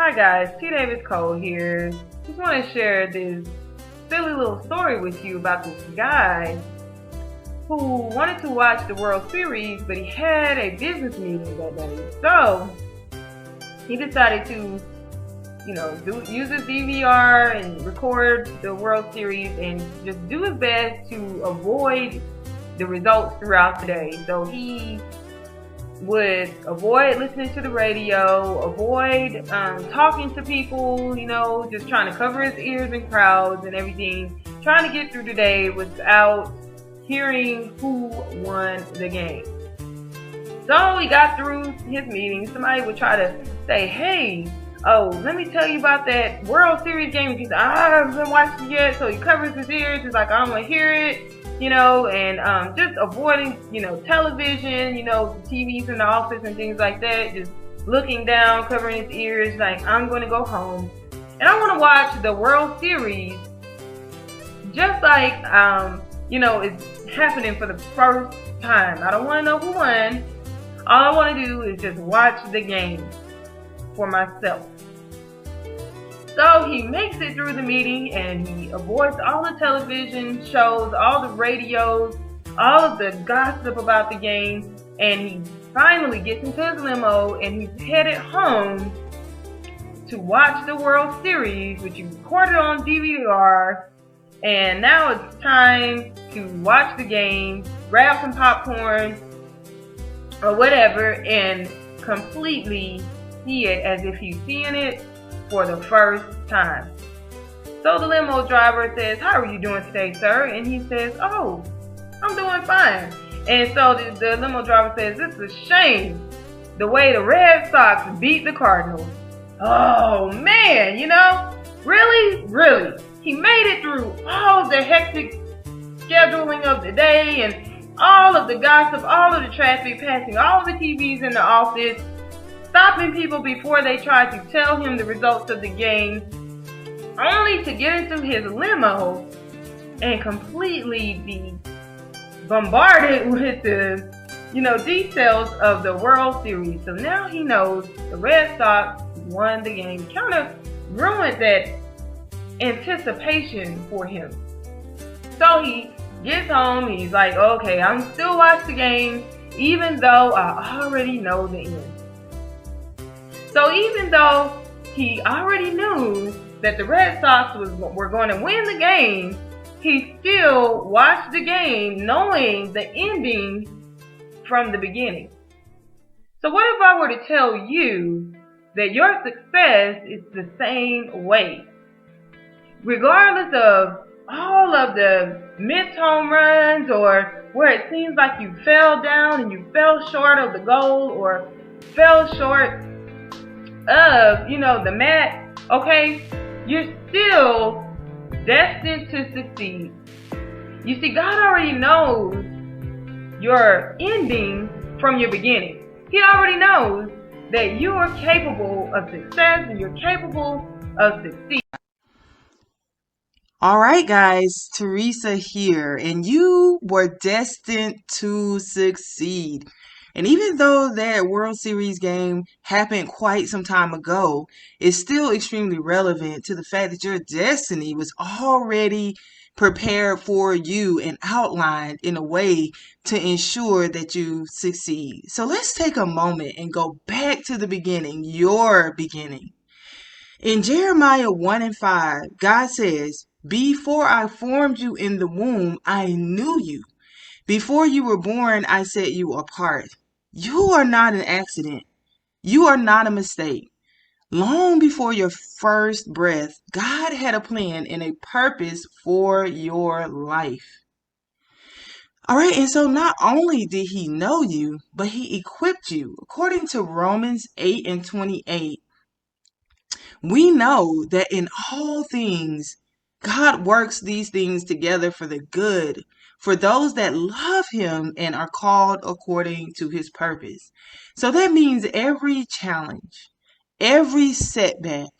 Hi guys, T. Davis Cole here. Just want to share this silly little story with you about this guy who wanted to watch the World Series, but he had a business meeting that day. So he decided to, use his DVR and record the World Series and just do his best to avoid the results throughout the day. So he would avoid listening to the radio, avoid talking to people, just trying to cover his ears in crowds and everything, trying to get through the day without hearing who won the game. So he got through his meeting. Somebody would try to say, hey, let me tell you about that World Series game because I haven't watched it yet. So he covers his ears. He's like, I don't want to hear it. And just avoiding, television, the TVs in the office and things like that, just looking down, covering his ears, like, I'm going to go home. And I want to watch the World Series just like, it's happening for the first time. I don't want to know who won. All I want to do is just watch the game for myself. So he makes it through the meeting and he avoids all the television shows, all the radios, all of the gossip about the game, and he finally gets into his limo and he's headed home to watch the World Series, which he recorded on DVR. And now it's time to watch the game, grab some popcorn or whatever, and completely see it as if he's seeing it for the first time. So the limo driver says, how are you doing today, sir? And he says, oh, I'm doing fine. And so the limo driver says, this is a shame the way the Red Sox beat the Cardinals. Oh man, really? He made it through all of the hectic scheduling of the day and all of the gossip, all of the traffic, passing all of the TVs in the office, stopping people before they tried to tell him the results of the game, only to get into his limo and completely be bombarded with the, details of the World Series. So now he knows the Red Sox won the game. Kind of ruined that anticipation for him. So he gets home, he's like, okay, I'm still watching the game, even though I already know the end. So even though he already knew that the Red Sox were going to win the game, he still watched the game knowing the ending from the beginning. So what if I were to tell you that your success is the same way? Regardless of all of the missed home runs or where it seems like you fell down and you fell short of the goal or fell short of, the mat, okay, you're still destined to succeed. You see, God already knows your ending from your beginning. He already knows that you are capable of success and you're capable of succeeding. All right, guys, Teresa here, and you were destined to succeed. And even though that World Series game happened quite some time ago, it's still extremely relevant to the fact that your destiny was already prepared for you and outlined in a way to ensure that you succeed. So let's take a moment and go back to the beginning, your beginning. In Jeremiah 1:5, God says, before I formed you in the womb, I knew you. Before you were born, I set you apart. You are not an accident. You are not a mistake. Long before your first breath, God had a plan and a purpose for your life. All right, and so not only did he know you, but he equipped you. According to Romans 8:28, we know that in all things, God works these things together for the good, for those that love him and are called according to his purpose. So that means every challenge, every setback,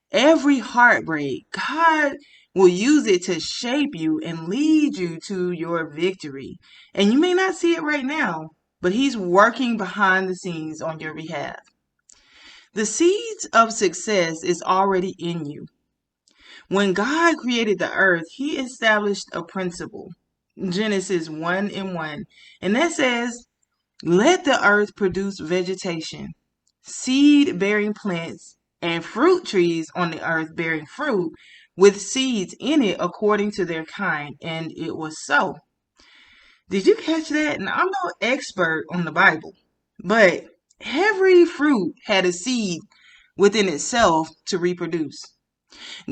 every heartbreak, God will use it to shape you and lead you to your victory. And you may not see it right now, but he's working behind the scenes on your behalf. The seeds of success is already in you. When God created the earth, he established a principle. Genesis 1 and 1. And that says, let the earth produce vegetation, seed bearing plants, and fruit trees on the earth bearing fruit with seeds in it according to their kind. And it was so. Did you catch that? Now, I'm no expert on the Bible, but every fruit had a seed within itself to reproduce.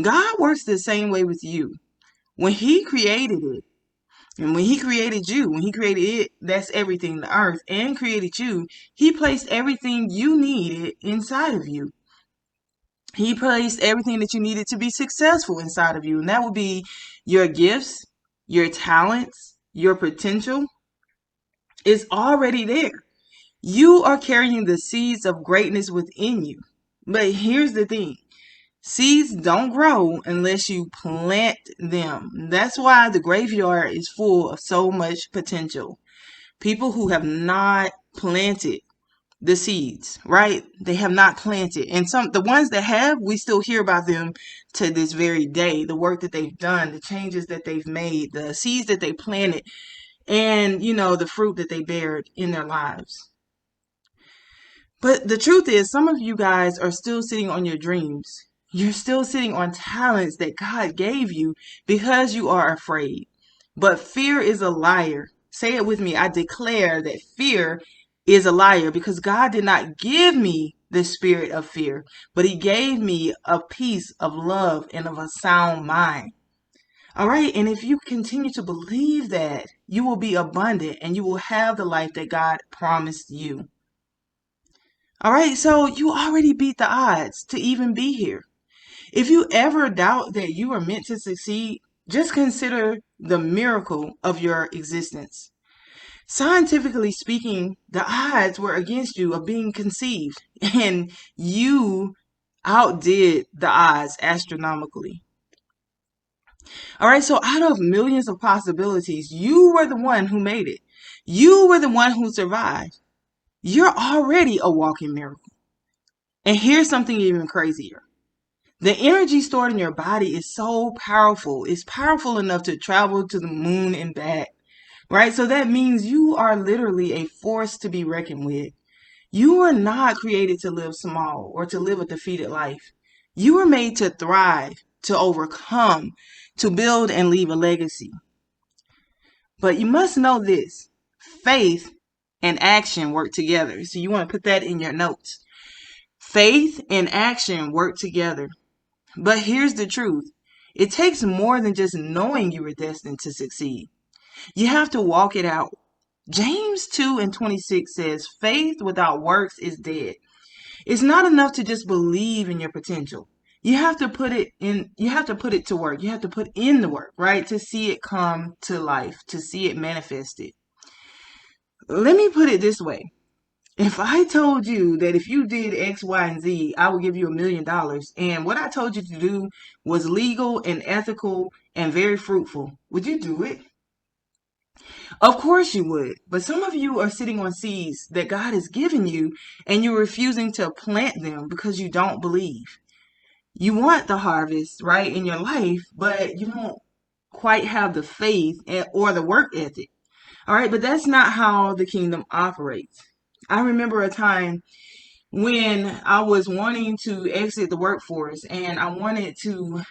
God works the same way with you. When he created it, and when he created you, when he created it, that's everything, the earth, and created you, he placed everything you needed inside of you. He placed everything that you needed to be successful inside of you. And that would be your gifts, your talents, your potential is already there. You are carrying the seeds of greatness within you. But here's the thing. Seeds don't grow unless you plant them. That's why the graveyard is full of so much potential. People who have not planted the seeds, right? They have not planted. And the ones that have, we still hear about them to this very day. The work that they've done, the changes that they've made, the seeds that they planted, and, the fruit that they bared in their lives. But the truth is, some of you guys are still sitting on your dreams. You're still sitting on talents that God gave you because you are afraid. But fear is a liar. Say it with me. I declare that fear is a liar because God did not give me the spirit of fear, but he gave me a peace of love and of a sound mind. All right. And if you continue to believe that, you will be abundant and you will have the life that God promised you. All right, so you already beat the odds to even be here. If you ever doubt that you are meant to succeed, just consider the miracle of your existence. Scientifically speaking, the odds were against you of being conceived, and you outdid the odds astronomically. All right, so out of millions of possibilities, you were the one who made it. You were the one who survived. You're already a walking miracle. And here's something even crazier. The energy stored in your body is so powerful. It's powerful enough to travel to the moon and back, right? So that means you are literally a force to be reckoned with. You were not created to live small or to live a defeated life. You were made to thrive, to overcome, to build and leave a legacy. But you must know this. Faith and action work together. So you want to put that in your notes. Faith and action work together. But here's the truth. It takes more than just knowing you were destined to succeed. You have to walk it out. James 2 and 26 says, faith without works is dead. It's not enough to just believe in your potential. You have to put it to work. You have to put in the work, right? To see it come to life, to see it manifested. Let me put it this way. If I told you that if you did X, Y, and Z, I would give you $1 million, and what I told you to do was legal and ethical and very fruitful, would you do it? Of course you would. But some of you are sitting on seeds that God has given you, and you're refusing to plant them because you don't believe. You want the harvest, right, in your life, but you don't quite have the faith or the work ethic. All right, but that's not how the kingdom operates. I remember a time when I was wanting to exit the workforce and I wanted to,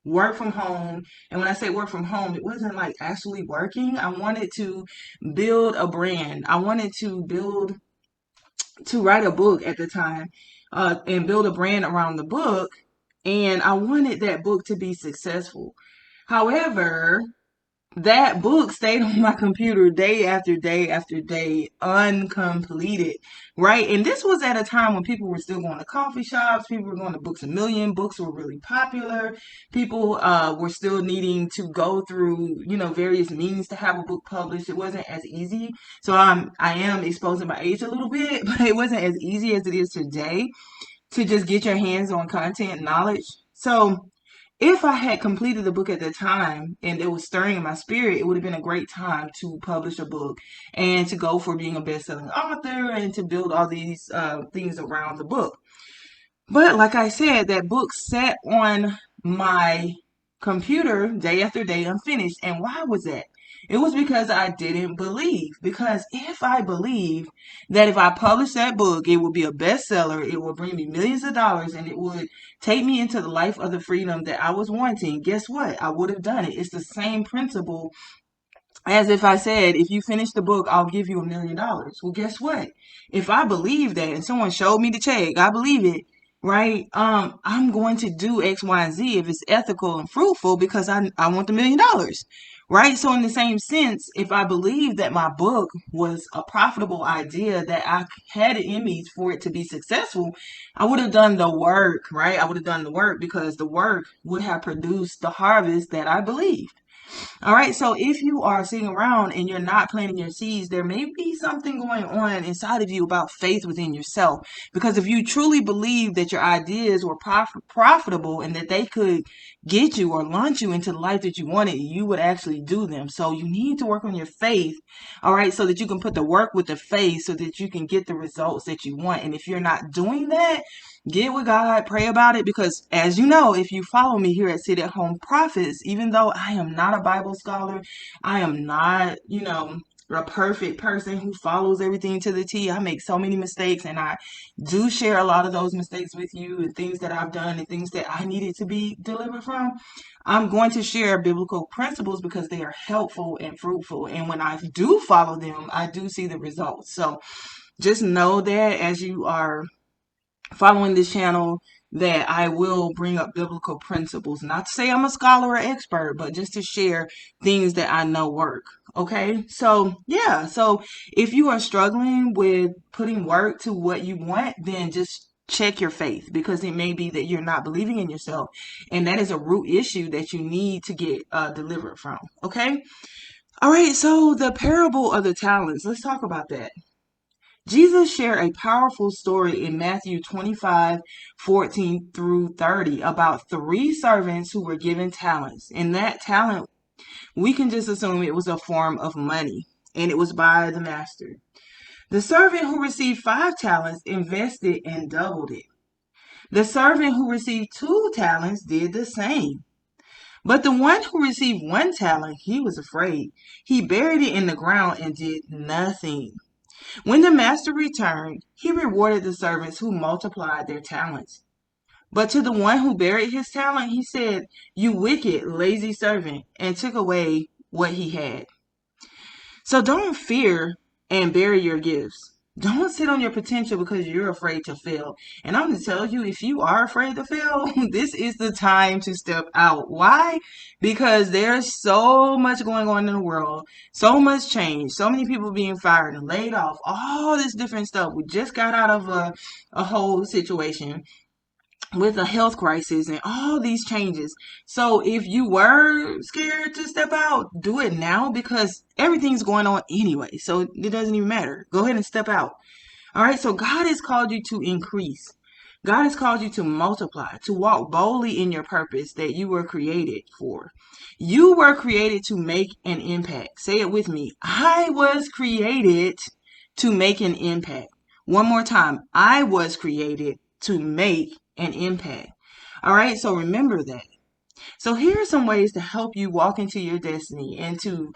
work from home. And when I say work from home, it wasn't like actually working. I wanted to build a brand. I wanted to write a book at the time, and build a brand around the book. And I wanted that book to be successful. However, that book stayed on my computer day after day after day, uncompleted, right? And this was at a time when people were still going to coffee shops, people were going to Books a Million, books were really popular, people were still needing to go through, various means to have a book published. It wasn't as easy. So I am exposing my age a little bit, but it wasn't as easy as it is today to just get your hands on content knowledge. So If I had completed the book at the time and it was stirring in my spirit, it would have been a great time to publish a book and to go for being a best-selling author and to build all these things around the book. But like I said, that book sat on my computer day after day unfinished. And why was that? It was because I didn't believe. Because if I believed that if I published that book, it would be a bestseller, it would bring me millions of dollars, and it would take me into the life of the freedom that I was wanting, guess what? I would have done it. It's the same principle as if I said, if you finish the book, I'll give you $1 million. Well, guess what? If I believe that and someone showed me the check, I believe it, right? I'm going to do X, Y, and Z if it's ethical and fruitful because I want the $1 million. Right? So in the same sense, if I believe that my book was a profitable idea, that I had it in me for it to be successful, I would have done the work, right? I would have done the work because the work would have produced the harvest that I believed. All right, so if you are sitting around and you're not planting your seeds, there may be something going on inside of you about faith within yourself. Because if you truly believe that your ideas were profitable and that they could get you or launch you into the life that you wanted, you would actually do them. So you need to work on your faith, all right, so that you can put the work with the faith so that you can get the results that you want. And if you're not doing that, get with God, pray about it, because as you know, if you follow me here at Sit at Home Prophets, even though I am not a Bible scholar, I am not, a perfect person who follows everything to the T. I make so many mistakes, and I do share a lot of those mistakes with you and things that I've done and things that I needed to be delivered from. I'm going to share biblical principles because they are helpful and fruitful. And when I do follow them, I do see the results. So just know that as you are following this channel, that I will bring up biblical principles. Not to say I'm a scholar or expert, but just to share things that I know work. Okay, so yeah, so if you are struggling with putting work to what you want, then just check your faith, because it may be that you're not believing in yourself, and that is a root issue that you need to get delivered from. Okay, all right, so the parable of the talents, let's talk about that. Jesus shared a powerful story in Matthew 25:14 through 30 about three servants who were given talents. And that talent, we can just assume it was a form of money, and it was by the master. The servant who received 5 talents invested and doubled it. The servant who received 2 talents did the same. But the one who received 1 talent, he was afraid. He buried it in the ground and did nothing. When the master returned, he rewarded the servants who multiplied their talents. But to the one who buried his talent, he said, "You wicked, lazy servant," and took away what he had. So don't fear and bury your gifts. Don't sit on your potential because you're afraid to fail. And I'm going to tell you, if you are afraid to fail, this is the time to step out. Why? Because there's so much going on in the world, so much change, so many people being fired and laid off, all this different stuff. We just got out of a whole situation with a health crisis and all these changes. So if you were scared to step out, do it now, because everything's going on anyway. So it doesn't even matter. Go ahead and step out. All right. So God has called you to increase. God has called you to multiply, to walk boldly in your purpose that you were created for. You were created to make an impact. Say it with me. I was created to make an impact. One more time. I was created to make an impact. All right. So remember that. So here are some ways to help you walk into your destiny and to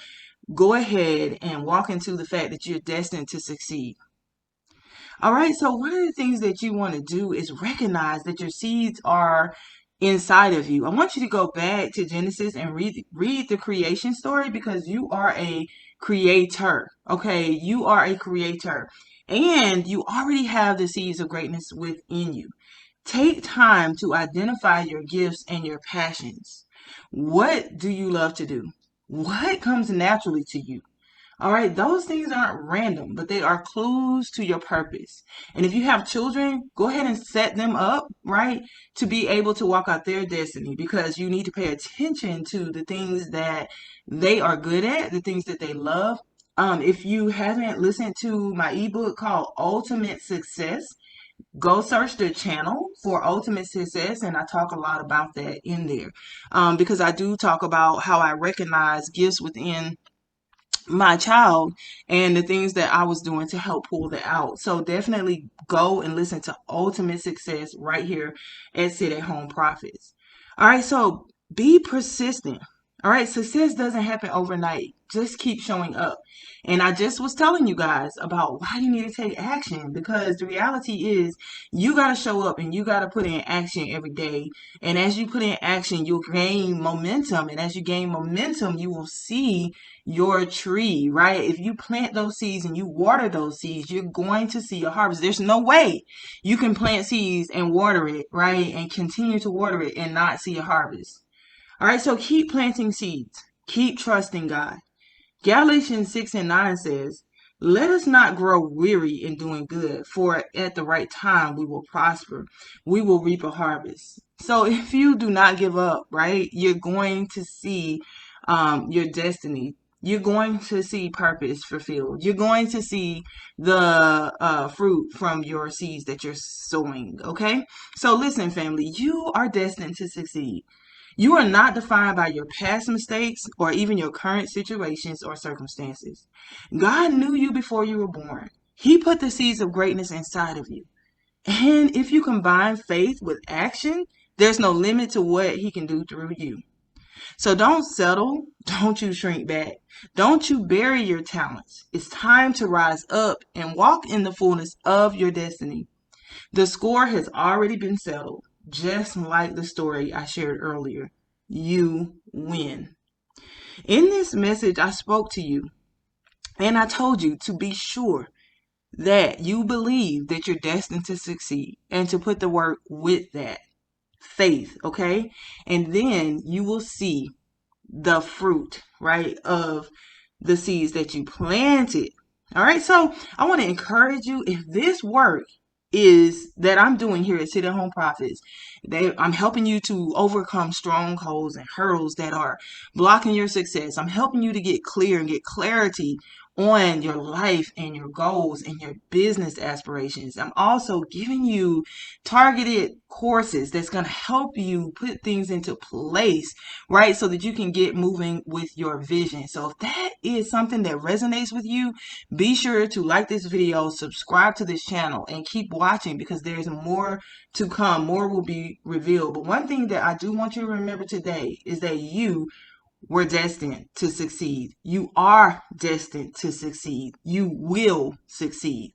go ahead and walk into the fact that you're destined to succeed. All right, so one of the things that you want to do is recognize that your seeds are inside of you. I want you to go back to Genesis and read the creation story, because you are a creator. Okay, you are a creator, and you already have the seeds of greatness within you. Take time to identify your gifts and your passions. What do you love to do? What comes naturally to you? All right, those things aren't random, but they are clues to your purpose. And if you have children, go ahead and set them up, right, to be able to walk out their destiny, because you need to pay attention to the things that they are good at, the things that they love. If you haven't listened to my ebook called Ultimate Success, go search the channel for Ultimate Success, and I talk a lot about that in there, because I do talk about how I recognize gifts within my child and the things that I was doing to help pull that out. So definitely go and listen to Ultimate Success right here at Sit at Home Profits. All right, so be persistent. All right, success doesn't happen overnight. Just keep showing up. And I just was telling you guys about why you need to take action, because the reality is you got to show up and you got to put in action every day. And as you put in action, you'll gain momentum. And as you gain momentum, you will see your tree, right? If you plant those seeds and you water those seeds, you're going to see a harvest. There's no way you can plant seeds and water it, right? And continue to water it and not see a harvest. All right, so keep planting seeds. Keep trusting God. Galatians 6:9 says, let us not grow weary in doing good, for at the right time we will prosper. We will reap a harvest. So if you do not give up, right, you're going to see your destiny. You're going to see purpose fulfilled. You're going to see the fruit from your seeds that you're sowing, okay? So listen, family, you are destined to succeed. You are not defined by your past mistakes or even your current situations or circumstances. God knew you before you were born. He put the seeds of greatness inside of you. And if you combine faith with action, there's no limit to what He can do through you. So don't settle. Don't you shrink back. Don't you bury your talents. It's time to rise up and walk in the fullness of your destiny. The score has already been settled. Just like the story I shared earlier, you win. In this message, I spoke to you and I told you to be sure that you believe that you're destined to succeed and to put the work with that faith, okay? And then you will see the fruit, right, of the seeds that you planted. All right, so I want to encourage you, if this work is that I'm doing here at Sit at Home Profits, I'm helping you to overcome strongholds and hurdles that are blocking your success. I'm helping you to get clear and get clarity on your life and your goals and your business aspirations. I'm also giving you targeted courses that's going to help you put things into place, right? So that you can get moving with your vision. So if that is something that resonates with you, be sure to like this video, subscribe to this channel, and keep watching, because there's more to come. More will be revealed. But one thing that I do want you to remember today is that you were destined to succeed. You are destined to succeed. You will succeed.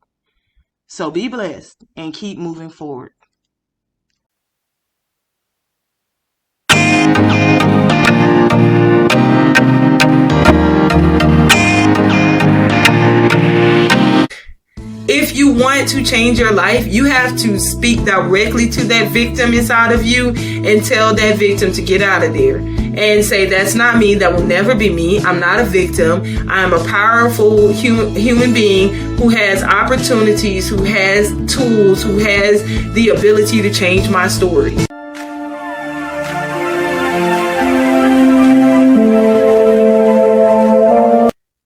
So be blessed and keep moving forward. If you want to change your life, you have to speak directly to that victim inside of you and tell that victim to get out of there. And say, that's not me. That will never be me. I'm not a victim. I'm a powerful human being who has opportunities, who has tools, who has the ability to change my story.